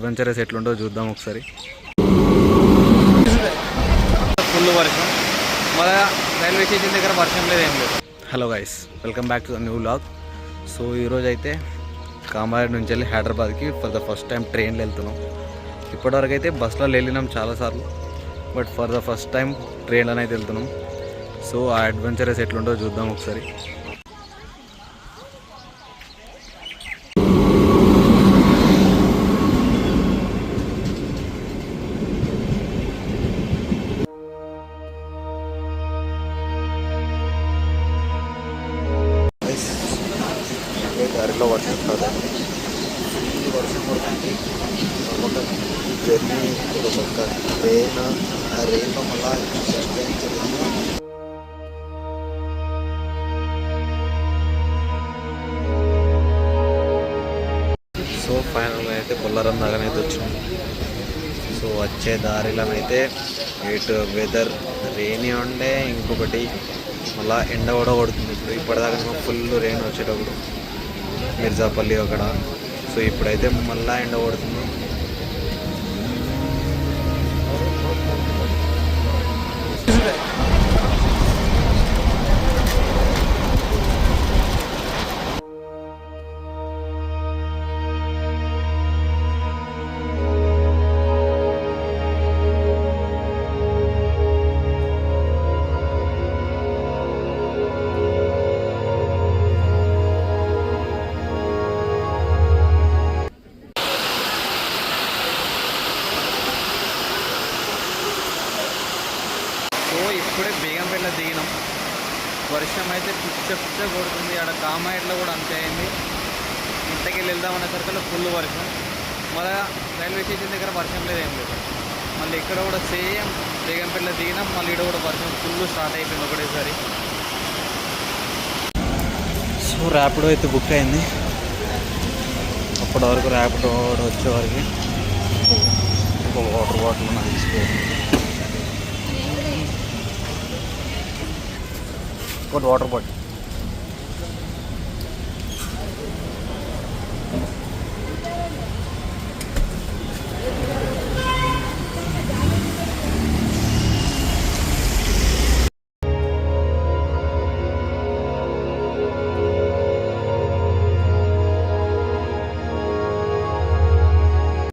Adventurous ఎట్లుంటో చూద్దాం ఒకసారి. Full వర్షం, మళ్ళీ రైల్వే స్టేషన్ దగ్గర వర్షం లేదు, ఏం లేదు. Hello guys, welcome back to the new vlog. So ఈరోజు అయితే కామారెడ్డి నుంచి వెళ్ళి హైదరాబాద్కి ఫర్ ద ఫస్ట్ టైం ట్రైన్లో వెళ్తున్నాం. ఇప్పటివరకు అయితే బస్సులో వెళ్ళినాం చాలాసార్లు, but for the first time ట్రైన్లోనే అయితే వెళ్తున్నాం. సో ఆ అడ్వెంచరస్ ఎట్లుంటో చూద్దాం ఒకసారి. దారిలో వర్షం స్టార్ట్ అయింది. వర్షం పడుతుంది. ఒక జర్నీ ఒక ట్రైన్, ఆ రైల్లో మళ్ళీ సో ఫైనల్గా అయితే బొల్లారం దాకానైతే వచ్చినాం. సో వచ్చే దారిలోనైతే ఇటు వెదర్ రెయినీ ఉండే, ఇంకొకటి మళ్ళీ ఎండ కూడా కొడుతుంది. ఇప్పటిదాకా ఫుల్ రెయిన్ వచ్చేటప్పుడు మిర్జాపల్లి అక్కడ. సో ఇప్పుడైతే మళ్ళీ ఎండ కొడుతుంది. ఇప్పుడే బేగంపేటలో దిగినాం. వర్షం అయితే పిచ్చ కొడుతుంది. ఆడ కామారెడ్డిలో కూడా అంతే అయింది. ఇంతకి వెళ్దామనే సరికల్లా ఫుల్ వర్షం, మళ్ళీ రైల్వే స్టేషన్ దగ్గర వర్షం లేదు, ఏం లేదు. మళ్ళీ ఇక్కడ కూడా సేమ్ బేగంపేటలో దిగినాం. మళ్ళీ ఇక్కడ కూడా వర్షం ఫుల్ స్టార్ట్ అయిపోయింది ఒకటేసారి. సో ర్యాపిడో అయితే బుక్ అయింది. అప్పటి వరకు ర్యాపిడో వచ్చేవారికి ఒక వాటర్ బాటిల్ నాకు తీసుకోవాలి. Water bottle